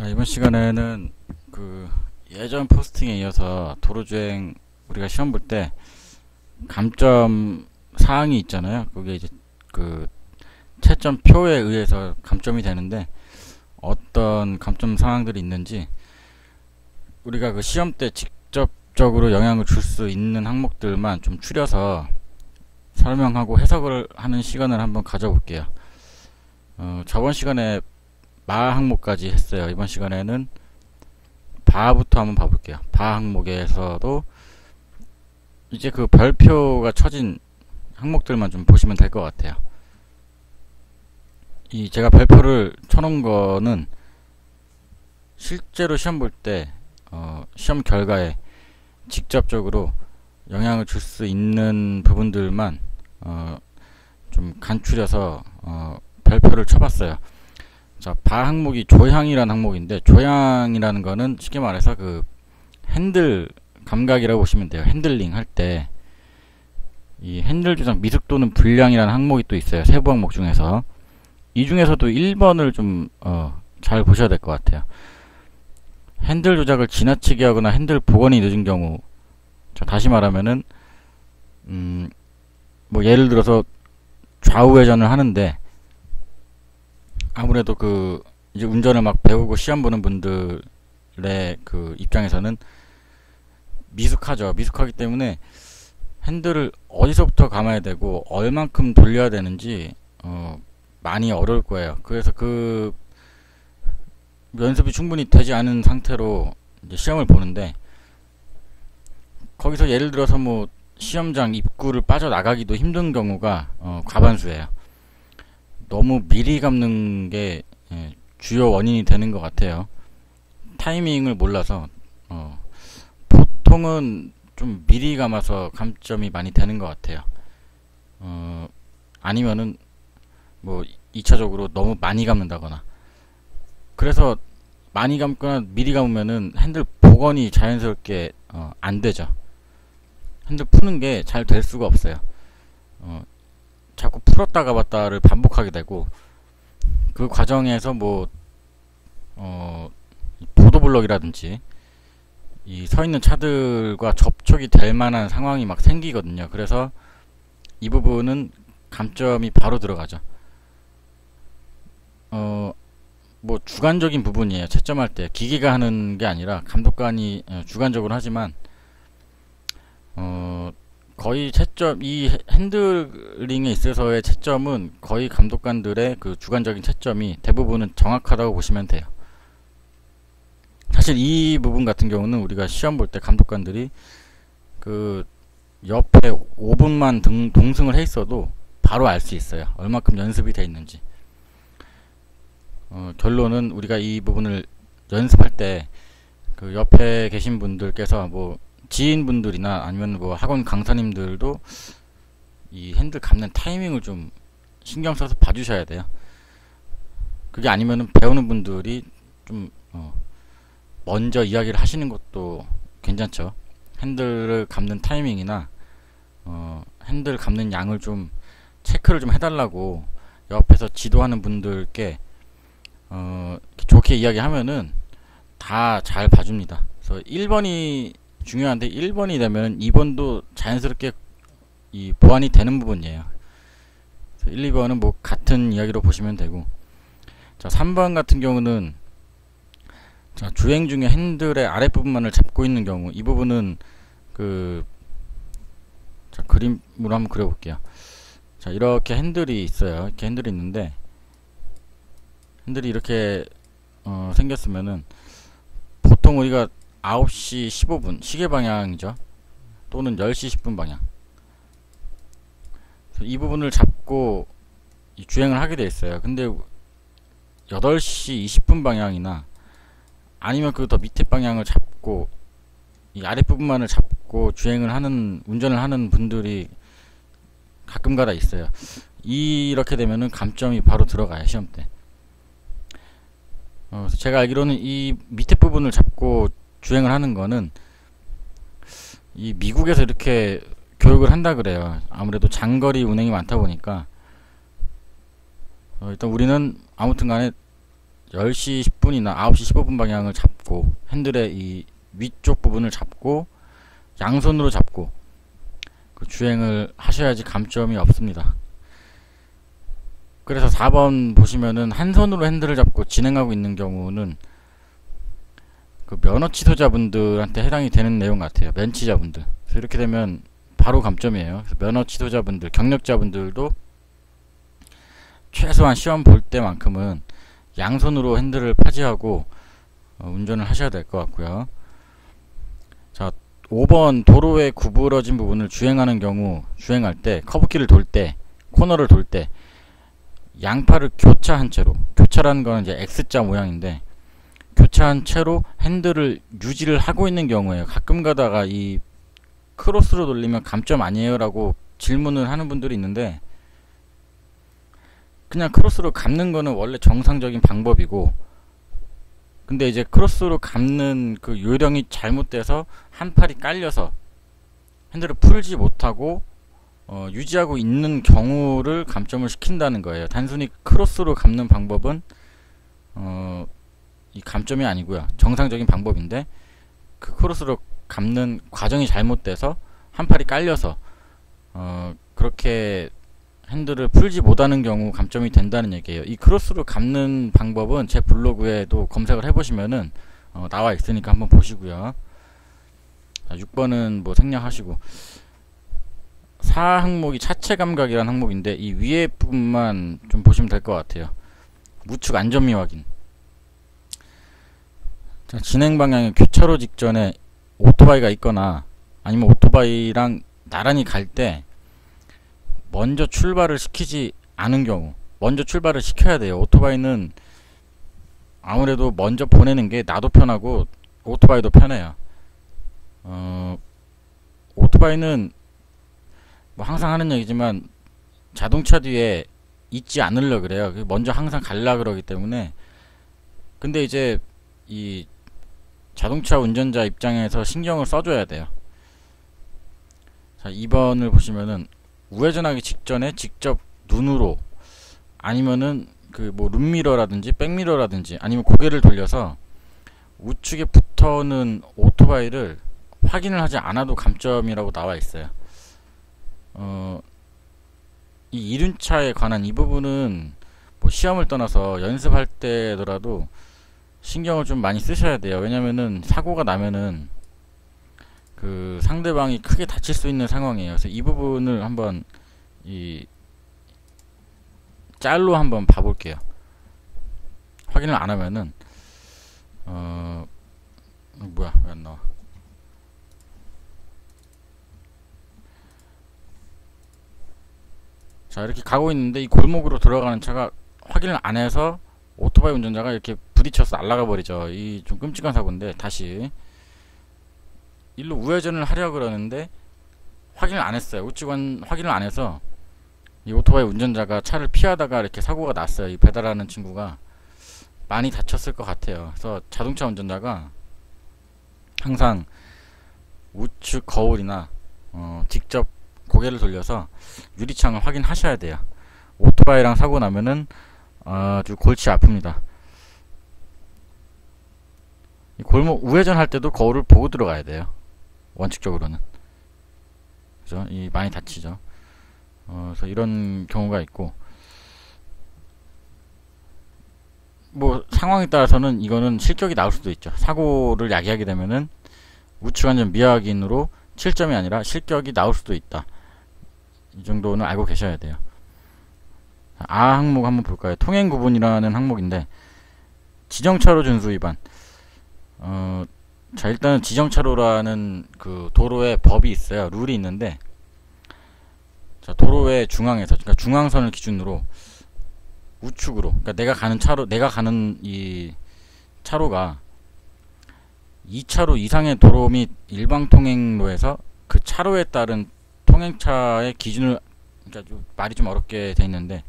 자, 이번 시간에는 그 예전 포스팅에 이어서 도로주행 우리가 시험 볼 때 감점 사항이 있잖아요. 그게 이제 그 채점표에 의해서 감점이 되는데 어떤 감점 사항들이 있는지 우리가 그 시험 때 직접적으로 영향을 줄 수 있는 항목들만 좀 추려서 설명하고 해석을 하는 시간을 한번 가져볼게요. 저번 시간에 마 항목까지 했어요. 이번 시간에는 바부터 한번 봐볼게요. 바 항목에서도 이제 그 별표가 쳐진 항목들만 좀 보시면 될 것 같아요. 이 제가 별표를 쳐놓은 거는 실제로 시험 볼 때 시험 결과에 직접적으로 영향을 줄 수 있는 부분들만 좀 간추려서 별표를 쳐봤어요. 자, 바 항목이 조향이라는 항목인데, 조향이라는 거는 쉽게 말해서 그 핸들 감각이라고 보시면 돼요. 핸들링 할 때 이 핸들 조작 미숙도는 불량이라는 항목이 또 있어요. 세부 항목 중에서 이 중에서도 1번을 좀 잘 보셔야 될 것 같아요. 핸들 조작을 지나치게 하거나 핸들 복원이 늦은 경우, 자, 다시 말하면은 뭐 예를 들어서 좌우회전을 하는데 아무래도 그 이제 운전을 막 배우고 시험 보는 분들의 그 입장에서는 미숙하죠. 미숙하기 때문에 핸들을 어디서부터 감아야 되고 얼만큼 돌려야 되는지 많이 어려울 거예요. 그래서 그 연습이 충분히 되지 않은 상태로 이제 시험을 보는데 거기서 예를 들어서 뭐 시험장 입구를 빠져나가기도 힘든 경우가 과반수예요. 너무 미리 감는 게 주요 원인이 되는 것 같아요. 타이밍을 몰라서 보통은 좀 미리 감아서 감점이 많이 되는 것 같아요. 아니면은 뭐 2차적으로 너무 많이 감는다거나. 그래서 많이 감거나 미리 감으면은 핸들 복원이 자연스럽게 안 되죠. 핸들 푸는 게 잘 될 수가 없어요. 자꾸 풀었다 감았다를 반복하게 되고 그 과정에서 뭐 보도블럭이라든지 이 서 있는 차들과 접촉이 될 만한 상황이 막 생기거든요. 그래서 이 부분은 감점이 바로 들어가죠. 뭐 주관적인 부분이에요. 채점할 때 기계가 하는 게 아니라 감독관이 주관적으로 하지만 거의 채점, 이 핸들링에 있어서의 채점은 거의 감독관들의 그 주관적인 채점이 대부분은 정확하다고 보시면 돼요. 사실 이 부분 같은 경우는 우리가 시험 볼 때 감독관들이 그 옆에 5분만 동승을 해 있어도 바로 알 수 있어요. 얼마큼 연습이 돼 있는지. 결론은 우리가 이 부분을 연습할 때 그 옆에 계신 분들께서 뭐 지인분들이나 아니면 뭐 학원 강사님들도 이 핸들 감는 타이밍을 좀 신경 써서 봐주셔야 돼요. 그게 아니면은 배우는 분들이 좀 먼저 이야기를 하시는 것도 괜찮죠. 핸들을 감는 타이밍이나 핸들 감는 양을 좀 체크를 좀 해달라고 옆에서 지도하는 분들께 좋게 이야기하면은 다 잘 봐줍니다. 그래서 1번이 중요한데 1번이 되면 2번도 자연스럽게 이 보완이 되는 부분이에요. 1, 2번은 뭐 같은 이야기로 보시면 되고, 자, 3번 같은 경우는 자, 주행 중에 핸들의 아랫부분만을 잡고 있는 경우, 이 부분은 그 자, 그림으로 한번 그려볼게요. 자, 이렇게 핸들이 있어요. 이렇게 핸들이 있는데 핸들이 이렇게 생겼으면은 보통 우리가 9시 15분 시계 방향이죠. 또는 10시 10분 방향. 이 부분을 잡고 주행을 하게 돼 있어요. 근데 8시 20분 방향이나 아니면 그 더 밑에 방향을 잡고 이 아랫부분만을 잡고 운전을 하는 분들이 가끔가다 있어요. 이렇게 되면은 감점이 바로 들어가요, 시험 때. 제가 알기로는 이 밑에 부분을 잡고 주행을 하는 거는 이 미국에서 이렇게 교육을 한다 그래요. 아무래도 장거리 운행이 많다 보니까 일단 우리는 아무튼 간에 10시 10분이나 9시 15분 방향을 잡고 핸들의 이 위쪽 부분을 잡고 양손으로 잡고 그 주행을 하셔야지 감점이 없습니다. 그래서 4번 보시면은 한 손으로 핸들을 잡고 진행하고 있는 경우는 그 면허 취소자분들한테 해당이 되는 내용 같아요. 면취자분들. 그래서 이렇게 되면 바로 감점이에요. 그래서 면허 취소자분들, 경력자분들도 최소한 시험 볼 때만큼은 양손으로 핸들을 파지하고 운전을 하셔야 될 것 같고요. 자, 5번 도로의 구부러진 부분을 주행하는 경우, 주행할 때 커브길을 돌 때, 코너를 돌 때 양팔을 교차한 채로, 교차라는 거는 이제 X자 모양인데 교차한 채로 핸들을 유지를 하고 있는 경우에요. 가끔 가다가 이 크로스로 돌리면 감점 아니에요 라고 질문을 하는 분들이 있는데, 그냥 크로스로 감는 거는 원래 정상적인 방법이고, 근데 이제 크로스로 감는 그 요령이 잘못돼서 한 팔이 깔려서 핸들을 풀지 못하고 유지하고 있는 경우를 감점을 시킨다는 거예요. 단순히 크로스로 감는 방법은 이 감점이 아니고요. 정상적인 방법인데 그 크로스로 감는 과정이 잘못돼서 한 팔이 깔려서 그렇게 핸들을 풀지 못하는 경우 감점이 된다는 얘기예요. 이 크로스로 감는 방법은 제 블로그에도 검색을 해보시면은 나와 있으니까 한번 보시고요. 자, 6번은 뭐 생략하시고, 4 항목이 차체 감각이라는 항목인데 이 위에 부분만 좀 보시면 될 것 같아요. 우측 안전미 확인. 자, 진행 방향의 교차로 직전에 오토바이가 있거나 아니면 오토바이랑 나란히 갈 때 먼저 출발을 시키지 않은 경우, 먼저 출발을 시켜야 돼요. 오토바이는 아무래도 먼저 보내는 게 나도 편하고 오토바이도 편해요. 오토바이는 뭐 항상 하는 얘기지만 자동차 뒤에 있지 않으려 그래요. 먼저 항상 갈라 그러기 때문에. 근데 이제 이 자동차 운전자 입장에서 신경을 써줘야 돼요. 자, 2번을 보시면은 우회전하기 직전에 직접 눈으로 아니면은 그 뭐 룸미러라든지 백미러라든지 아니면 고개를 돌려서 우측에 붙어는 오토바이를 확인을 하지 않아도 감점이라고 나와 있어요. 이 이륜차에 관한 이 부분은 뭐 시험을 떠나서 연습할 때더라도 신경을 좀 많이 쓰셔야 돼요. 왜냐면은 사고가 나면은 그 상대방이 크게 다칠 수 있는 상황이에요. 그래서 이 부분을 한번 이 짤로 한번 봐볼게요. 확인을 안 하면은 뭐야, 왜 안 나와? 자, 이렇게 가고 있는데 이 골목으로 들어가는 차가 확인을 안 해서 오토바이 운전자가 이렇게 부딪혀서 날아가 버리죠. 이 좀 끔찍한 사고인데, 다시 일로 우회전을 하려고 그러는데 확인을 안 했어요. 우측은 확인을 안 해서 이 오토바이 운전자가 차를 피하다가 이렇게 사고가 났어요. 이 배달하는 친구가 많이 다쳤을 것 같아요. 그래서 자동차 운전자가 항상 우측 거울이나 직접 고개를 돌려서 유리창을 확인하셔야 돼요. 오토바이랑 사고 나면은 아주 골치 아픕니다. 이 골목 우회전 할 때도 거울을 보고 들어가야 돼요. 원칙적으로는. 그죠? 이 많이 다치죠. 그래서 이런 경우가 있고, 뭐 상황에 따라서는 이거는 실격이 나올 수도 있죠. 사고를 야기하게 되면은 우측 안전 미확인으로 7점이 아니라 실격이 나올 수도 있다. 이 정도는 알고 계셔야 돼요. 아 항목 한번 볼까요? 통행 구분이라는 항목인데 지정차로 준수 위반. 자, 일단은 지정차로라는 그 도로에 법이 있어요. 룰이 있는데, 자, 도로의 중앙에서, 그러니까 중앙선을 기준으로 우측으로, 그러니까 내가 가는 이 차로가 2차로 이상의 도로 및 일방 통행로에서 그 차로에 따른 통행차의 기준을, 그러니까 말이 좀 어렵게 돼 있는데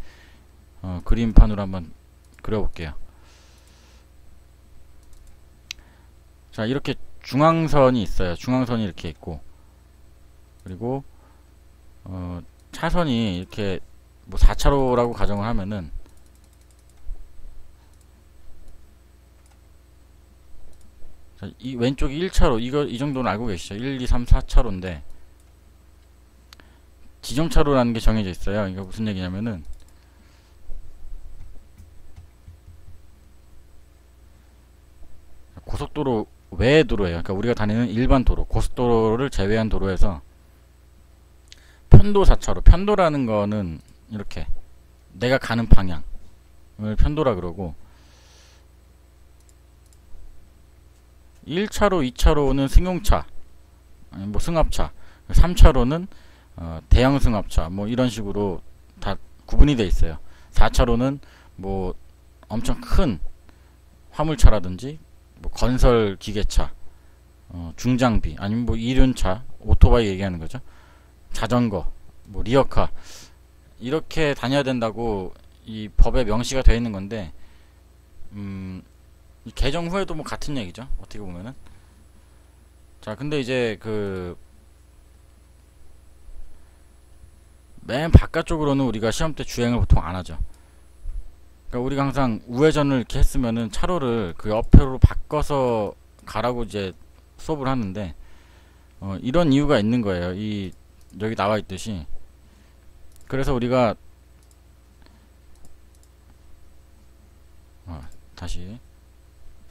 그림판으로 한번 그려볼게요. 자, 이렇게 중앙선이 있어요. 중앙선이 이렇게 있고, 그리고 차선이 이렇게 뭐 4차로라고 가정을 하면은 자, 이 왼쪽이 1차로, 이 정도는 알고 계시죠? 1, 2, 3, 4차로인데, 지정차로라는 게 정해져 있어요. 이거 무슨 얘기냐면은, 고속도로 외의 도로예요. 그러니까 우리가 다니는 일반 도로, 고속도로를 제외한 도로에서 편도 4차로, 편도라는 거는 이렇게 내가 가는 방향을 편도라 그러고, 1차로, 2차로는 승용차, 아니 뭐 승합차, 3차로는 대형 승합차, 뭐 이런 식으로 다 구분이 돼 있어요. 4차로는 뭐 엄청 큰 화물차라든지 뭐 건설 기계차, 중장비, 아니면 뭐 이륜차, 오토바이 얘기하는 거죠. 자전거, 뭐 리어카, 이렇게 다녀야 된다고 이 법에 명시가 되어 있는 건데, 이 개정 후에도 뭐 같은 얘기죠. 어떻게 보면은. 자, 근데 이제 그 맨 바깥쪽으로는 우리가 시험 때 주행을 보통 안 하죠. 그러니까 우리가 항상 우회전을 이렇게 했으면은 차로를 그 옆으로 바꿔서 가라고 이제 수업을 하는데, 이런 이유가 있는 거예요. 여기 나와 있듯이. 그래서 우리가 다시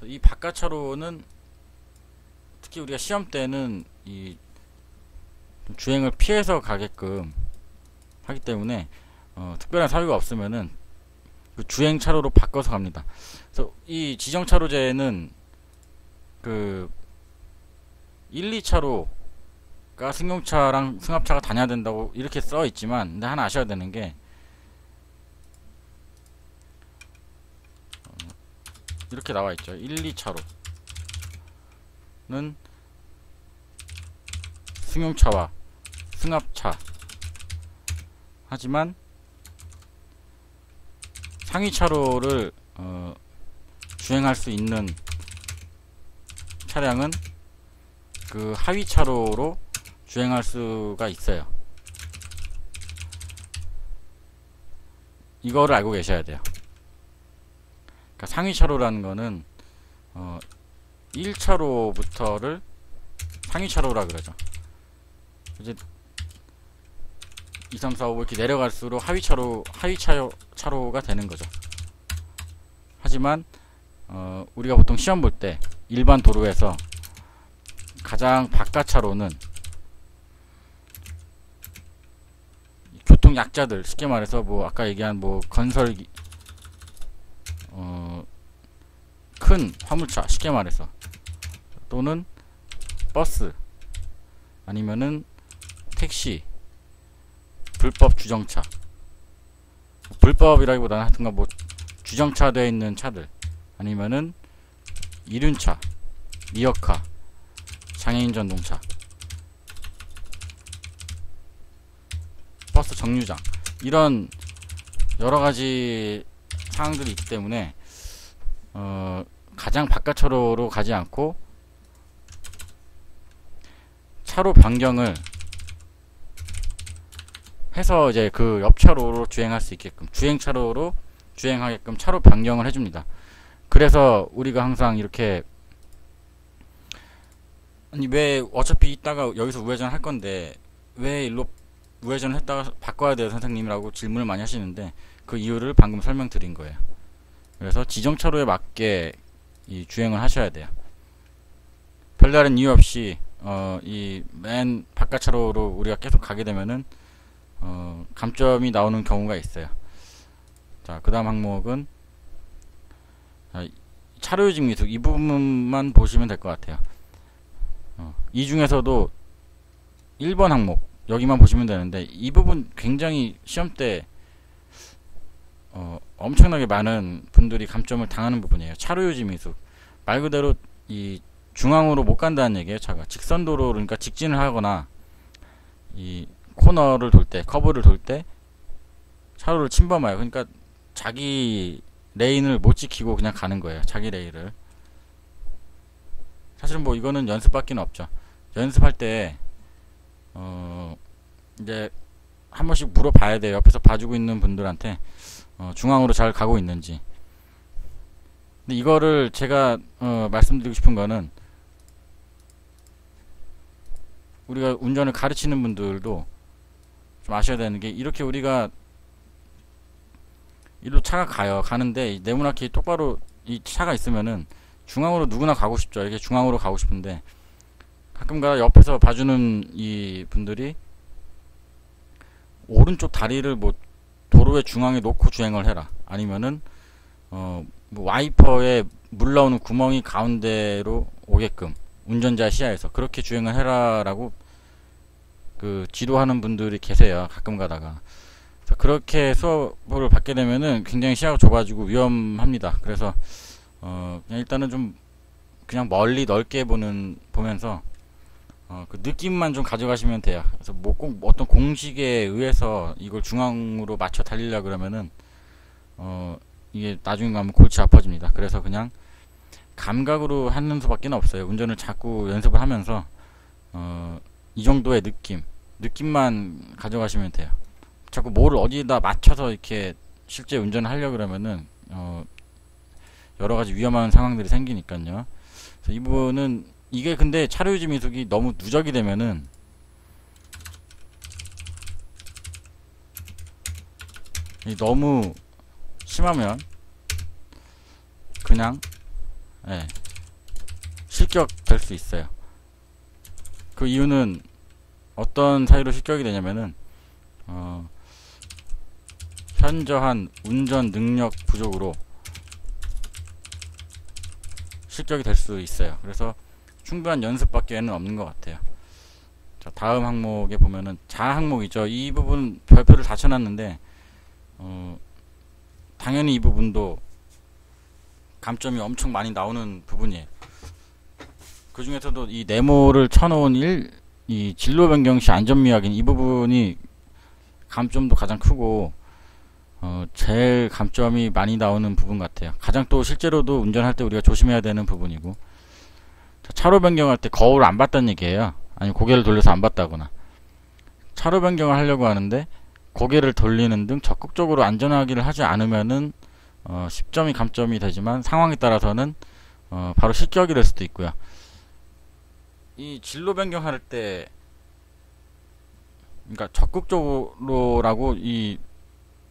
이 바깥 차로는 특히 우리가 시험 때는 이 주행을 피해서 가게끔 하기 때문에 특별한 사유가 없으면은 그 주행 차로로 바꿔서 갑니다. 그래서 이 지정 차로제는 그 1, 2차로가 승용차랑 승합차가 다녀야 된다고 이렇게 써 있지만, 근데 하나 아셔야 되는 게, 이렇게 나와 있죠. 1, 2차로는 승용차와 승합차, 하지만 상위 차로를 주행할 수 있는 차량은 그 하위 차로로 주행할 수가 있어요. 이거를 알고 계셔야 돼요. 그러니까 상위 차로라는 거는 1차로부터를 상위 차로라 그러죠. 이제 2, 3, 4, 5 이렇게 내려갈수록 하위 차로가 되는 거죠. 하지만 우리가 보통 시험 볼 때 일반 도로에서 가장 바깥 차로는 교통 약자들, 쉽게 말해서 뭐 아까 얘기한 뭐 건설 큰 화물차, 쉽게 말해서, 또는 버스, 아니면은 택시, 불법 주정차, 불법이라기보다는 하여튼간 뭐 주정차 되어 있는 차들, 아니면은 이륜차, 리어카, 장애인 전동차, 버스 정류장, 이런 여러가지 사항들이 있기 때문에 가장 바깥 차로로 가지 않고 차로 변경을 해서 이제 그 옆 차로로 주행할 수 있게끔, 주행 차로로 주행하게끔 차로 변경을 해줍니다. 그래서 우리가 항상 이렇게, 아니 왜 어차피 이따가 여기서 우회전 할 건데 왜 일로 우회전을 했다가 바꿔야 돼요 선생님이라고 질문을 많이 하시는데, 그 이유를 방금 설명드린 거예요. 그래서 지정차로에 맞게 이 주행을 하셔야 돼요. 별다른 이유 없이 이 맨 바깥 차로로 우리가 계속 가게 되면은 감점이 나오는 경우가 있어요. 자, 그 다음 항목은 차로유지 미숙, 이 부분만 보시면 될 것 같아요. 이 중에서도 1번 항목 여기만 보시면 되는데, 이 부분 굉장히 시험 때 엄청나게 많은 분들이 감점을 당하는 부분이에요. 차로유지 미숙, 말 그대로 이 중앙으로 못 간다는 얘기예요. 차가 직선도로, 그러니까 직진을 하거나 이 코너를 돌 때, 커브를 돌 때 차로를 침범해요. 그러니까 자기 레인을 못 지키고 그냥 가는 거예요. 자기 레인을. 사실은 뭐 이거는 연습밖에 없죠. 연습할 때 이제 한 번씩 물어봐야 돼요. 옆에서 봐주고 있는 분들한테 중앙으로 잘 가고 있는지. 근데 이거를 제가 말씀드리고 싶은 거는, 우리가 운전을 가르치는 분들도 좀 아셔야 되는 게, 이렇게 우리가 일로 차가 가는데 네모나게 똑바로 이 차가 있으면은 중앙으로 누구나 가고 싶죠. 이렇게 중앙으로 가고 싶은데, 가끔가다 옆에서 봐주는 이 분들이 오른쪽 다리를 뭐 도로의 중앙에 놓고 주행을 해라, 아니면은 뭐 와이퍼에 물 나오는 구멍이 가운데로 오게끔 운전자 시야에서 그렇게 주행을 해라라고 그 지도하는 분들이 계세요. 가끔 가다가. 그래서 그렇게 수업을 받게 되면은 굉장히 시야가 좁아지고 위험합니다. 그래서 그냥 일단은 좀 그냥 멀리 넓게 보면서 그 느낌만 좀 가져가시면 돼요. 그래서 뭐 꼭 어떤 공식에 의해서 이걸 중앙으로 맞춰 달리려 그러면은 이게 나중에 가면 골치 아파집니다. 그래서 그냥 감각으로 하는 수밖에 없어요. 운전을 자꾸 연습을 하면서 이 정도의 느낌만 가져가시면 돼요. 자꾸 뭐를 어디다 맞춰서 이렇게 실제 운전을 하려고 그러면은 여러 가지 위험한 상황들이 생기니까요. 그래서 이 부분은, 이게 근데 차로 유지 미숙이 너무 누적이 되면은 너무 심하면 그냥 실격될 수 있어요. 그 이유는 어떤 사유로 실격이 되냐면은 현저한 운전 능력 부족으로 실격이 될 수 있어요. 그래서 충분한 연습밖에는 없는 것 같아요. 자, 다음 항목에 보면은 자아 항목이죠. 이 부분 별표를 다 쳐놨는데 당연히 이 부분도 감점이 엄청 많이 나오는 부분이에요. 그 중에서도 이 네모를 쳐놓은 이 진로 변경 시 안전미확인, 이 부분이 감점도 가장 크고 제일 감점이 많이 나오는 부분 같아요. 가장 또 실제로도 운전할 때 우리가 조심해야 되는 부분이고. 자, 차로 변경할 때 거울을 안 봤다는 얘기예요. 아니 고개를 돌려서 안 봤다거나. 차로 변경을 하려고 하는데 고개를 돌리는 등 적극적으로 안전하기를 하지 않으면은 10점이 감점이 되지만, 상황에 따라서는 바로 실격이 될 수도 있고요. 이 진로 변경할 때, 그러니까 적극적으로라고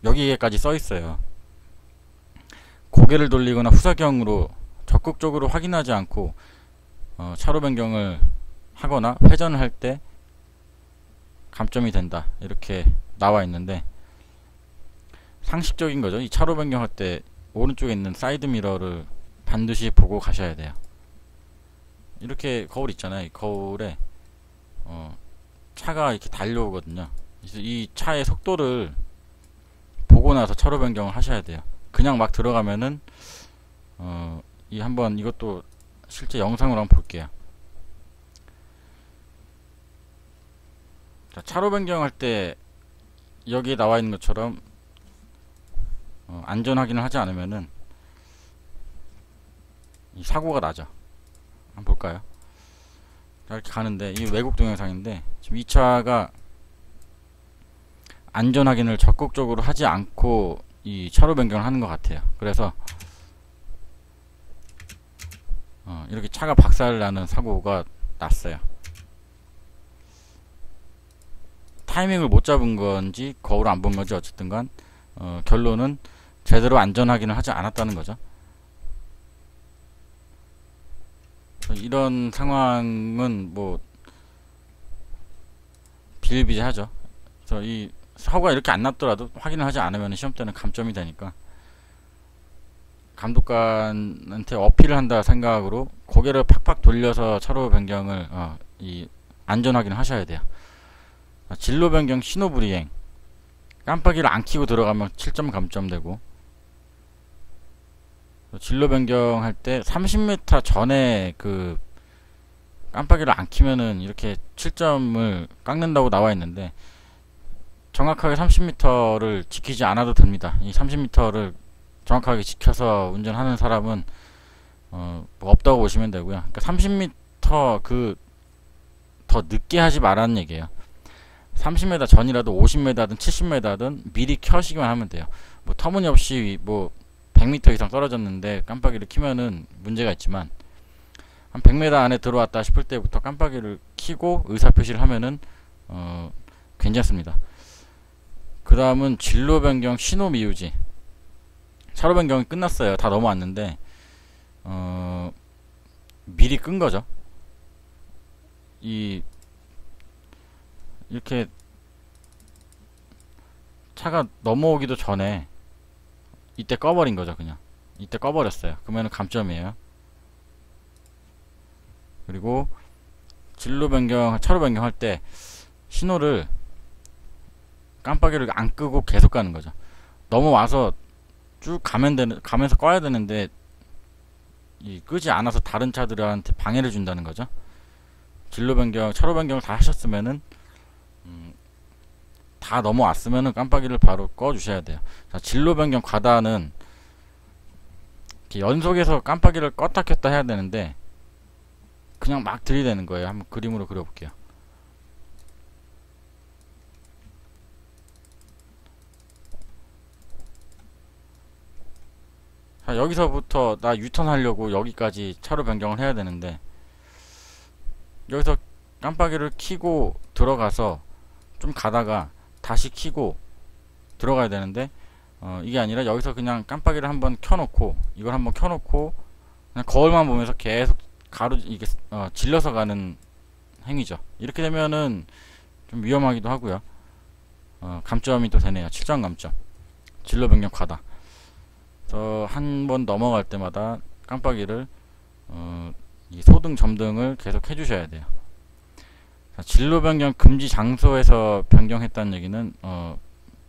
여기에까지 써 있어요. 고개를 돌리거나 후사경으로 적극적으로 확인하지 않고 차로 변경을 하거나 회전을 할 때 감점이 된다, 이렇게 나와 있는데, 상식적인 거죠. 이 차로 변경할 때 오른쪽에 있는 사이드 미러를 반드시 보고 가셔야 돼요. 이렇게 거울 있잖아요. 이 거울에 차가 이렇게 달려오거든요. 그래서 이 차의 속도를 보고 나서 차로 변경을 하셔야 돼요. 그냥 막 들어가면은 한번 이것도 실제 영상으로 한번 볼게요. 자, 차로 변경할 때 여기에 나와 있는 것처럼 안전 확인을 하지 않으면은 이 사고가 나죠. 한번 볼까요? 자, 이렇게 가는데, 이 외국 동영상인데 지금 이 차가 안전 확인을 적극적으로 하지 않고 이 차로 변경을 하는 것 같아요. 그래서 이렇게 차가 박살나는 사고가 났어요. 타이밍을 못 잡은 건지 거울 안 본 건지 어쨌든 간 결론은 제대로 안전 확인을 하지 않았다는 거죠. 이런 상황은 뭐 비일비재하죠. 그래서 이 사고가 이렇게 안 났더라도 확인을 하지 않으면 시험 때는 감점이 되니까, 감독관한테 어필을 한다 생각으로 고개를 팍팍 돌려서 차로 변경을 이 안전 확인을 하셔야 돼요. 진로 변경 신호 불이행, 깜빡이를 안 켜고 들어가면 7점 감점되고, 진로 변경할 때 30m 전에 그 깜빡이를 안 켜면은 이렇게 7점을 깎는다고 나와 있는데, 정확하게 30m를 지키지 않아도 됩니다. 이 30m를 정확하게 지켜서 운전하는 사람은 뭐 없다고 보시면 되고요. 그러니까 30m 더 늦게 하지 말라는 얘기예요. 30m 전이라도 50m든 70m든 미리 켜시기만 하면 돼요. 뭐 터무니없이 뭐 100m 이상 떨어졌는데 깜빡이를 켜면은 문제가 있지만, 한 100m 안에 들어왔다 싶을 때부터 깜빡이를 키고 의사표시를 하면은 괜찮습니다. 그 다음은 진로 변경 신호 미우지. 차로 변경이 끝났어요. 다 넘어왔는데 미리 끈 거죠. 이렇게 차가 넘어오기도 전에 이때 꺼버린 거죠. 그냥 이때 꺼버렸어요. 그러면은 감점이에요. 그리고 진로 변경, 차로 변경할 때 신호를 깜빡이를 안 끄고 계속 가는 거죠. 넘어와서 쭉 가면서 꺼야 되는데 끄지 않아서 다른 차들한테 방해를 준다는 거죠. 진로 변경, 차로 변경을 다 하셨으면은 다 넘어왔으면은 깜빡이를 바로 꺼 주셔야 돼요. 자, 진로 변경 과다는 이렇게 연속해서 깜빡이를 껐다 켰다 해야 되는데 그냥 막 들이대는 거예요. 한번 그림으로 그려볼게요. 자, 여기서부터 나 유턴 하려고 여기까지 차로 변경을 해야 되는데 여기서 깜빡이를 켜고 들어가서 좀 가다가 다시 켜고 들어가야 되는데 이게 아니라 여기서 그냥 깜빡이를 한번 켜놓고 이걸 한번 켜놓고 그냥 거울만 보면서 계속 이게 질러서 가는 행위죠. 이렇게 되면은 좀 위험하기도 하고요. 감점이 또 되네요. 7점 감점. 진로 변경 과다. 한 번 넘어갈 때마다 깜빡이를 이 소등 점등을 계속 해주셔야 돼요. 자, 진로 변경 금지 장소에서 변경했다는 얘기는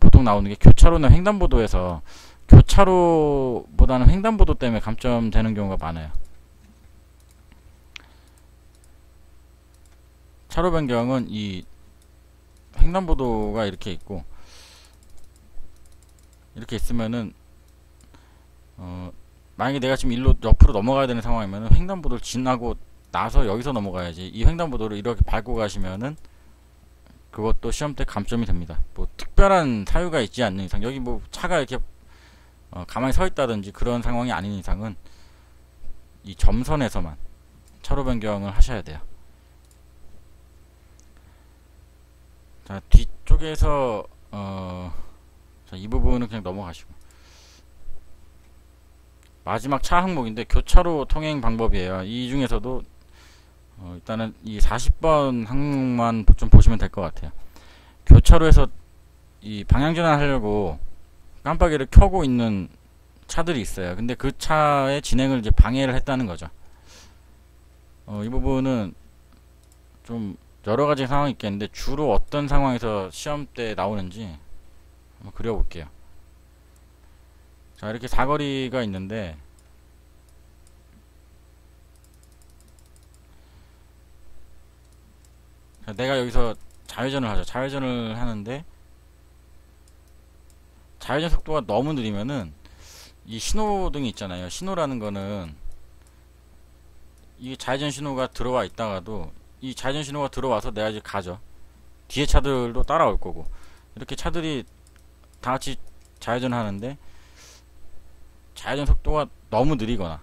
보통 나오는 게 교차로나 횡단보도에서 교차로보다는 횡단보도 때문에 감점되는 경우가 많아요. 차로 변경은 이 횡단보도가 이렇게 있고 이렇게 있으면은 만약에 내가 지금 일로 옆으로 넘어가야 되는 상황이면은 횡단보도를 지나고 나서 여기서 넘어가야지. 이 횡단보도를 이렇게 밟고 가시면은 그것도 시험 때 감점이 됩니다. 뭐 특별한 사유가 있지 않는 이상, 여기 뭐 차가 이렇게 가만히 서 있다든지 그런 상황이 아닌 이상은 이 점선에서만 차로 변경을 하셔야 돼요. 자, 뒤쪽에서 자, 이 부분은 그냥 넘어가시고 마지막 차 항목인데 교차로 통행 방법이에요. 이 중에서도 일단은 이 40번 항목만 좀 보시면 될 것 같아요. 교차로에서 이 방향전환 하려고 깜빡이를 켜고 있는 차들이 있어요. 근데 그 차의 진행을 이제 방해를 했다는 거죠. 이 부분은 좀 여러 가지 상황이 있겠는데 주로 어떤 상황에서 시험 때 나오는지 한번 그려볼게요. 자, 이렇게 사거리가 있는데 자, 내가 여기서 좌회전을 하죠. 좌회전을 하는데 좌회전 속도가 너무 느리면은 이 신호등이 있잖아요. 신호라는 거는 이 좌회전 신호가 들어와 있다가도 이 좌회전 신호가 들어와서 내가 이제 가죠. 뒤에 차들도 따라올 거고 이렇게 차들이 다 같이 좌회전 하는데 좌회전 속도가 너무 느리거나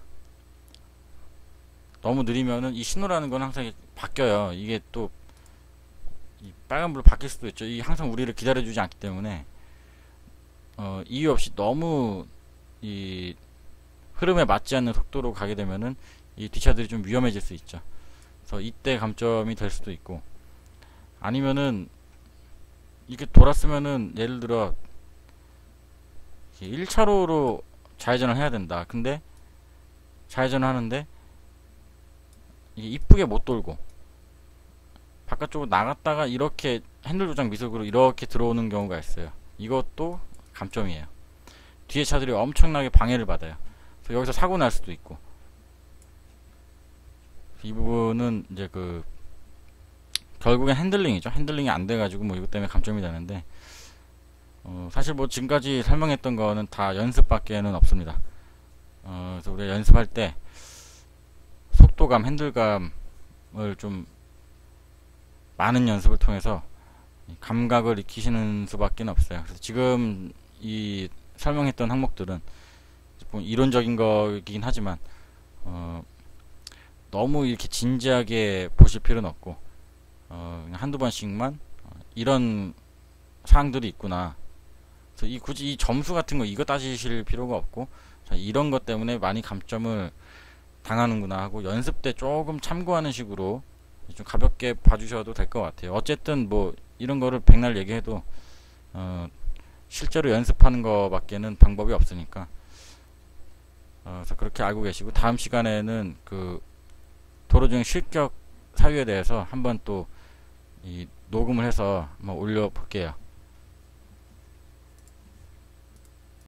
너무 느리면은 이 신호라는 건 항상 바뀌어요. 이게 또 이 빨간불로 바뀔 수도 있죠. 이 항상 우리를 기다려주지 않기 때문에 이유 없이 너무 이 흐름에 맞지 않는 속도로 가게 되면은 이 뒷차들이 좀 위험해질 수 있죠. 그래서 이때 감점이 될 수도 있고 아니면은 이렇게 돌았으면은 예를 들어 1차로로 좌회전을 해야 된다. 근데 좌회전을 하는데 이게 이쁘게 못 돌고 바깥쪽으로 나갔다가 이렇게 핸들 조작 미숙으로 이렇게 들어오는 경우가 있어요. 이것도 감점이에요. 뒤에 차들이 엄청나게 방해를 받아요. 그래서 여기서 사고 날 수도 있고 이 부분은 이제 결국엔 핸들링이죠. 핸들링이 안 돼가지고 뭐 이것 때문에 감점이 되는데 사실 뭐 지금까지 설명했던 거는 다 연습밖에는 없습니다. 그래서 우리가 연습할 때 속도감, 핸들감을 좀 많은 연습을 통해서 감각을 익히시는 수밖에 없어요. 그래서 지금 이 설명했던 항목들은 이론적인 거긴 하지만 너무 이렇게 진지하게 보실 필요는 없고 그냥 한두 번씩만 이런 사항들이 있구나. 그래서 굳이 이 점수 같은 거 이거 따지실 필요가 없고, 자, 이런 것 때문에 많이 감점을 당하는구나 하고 연습 때 조금 참고하는 식으로 좀 가볍게 봐주셔도 될 것 같아요. 어쨌든 뭐 이런 거를 백날 얘기해도 실제로 연습하는 거밖에는 방법이 없으니까, 그래서 그렇게 알고 계시고, 다음 시간에는 그 도로주행 실격 사유에 대해서 한번 또 이 녹음을 해서 한번 올려볼게요.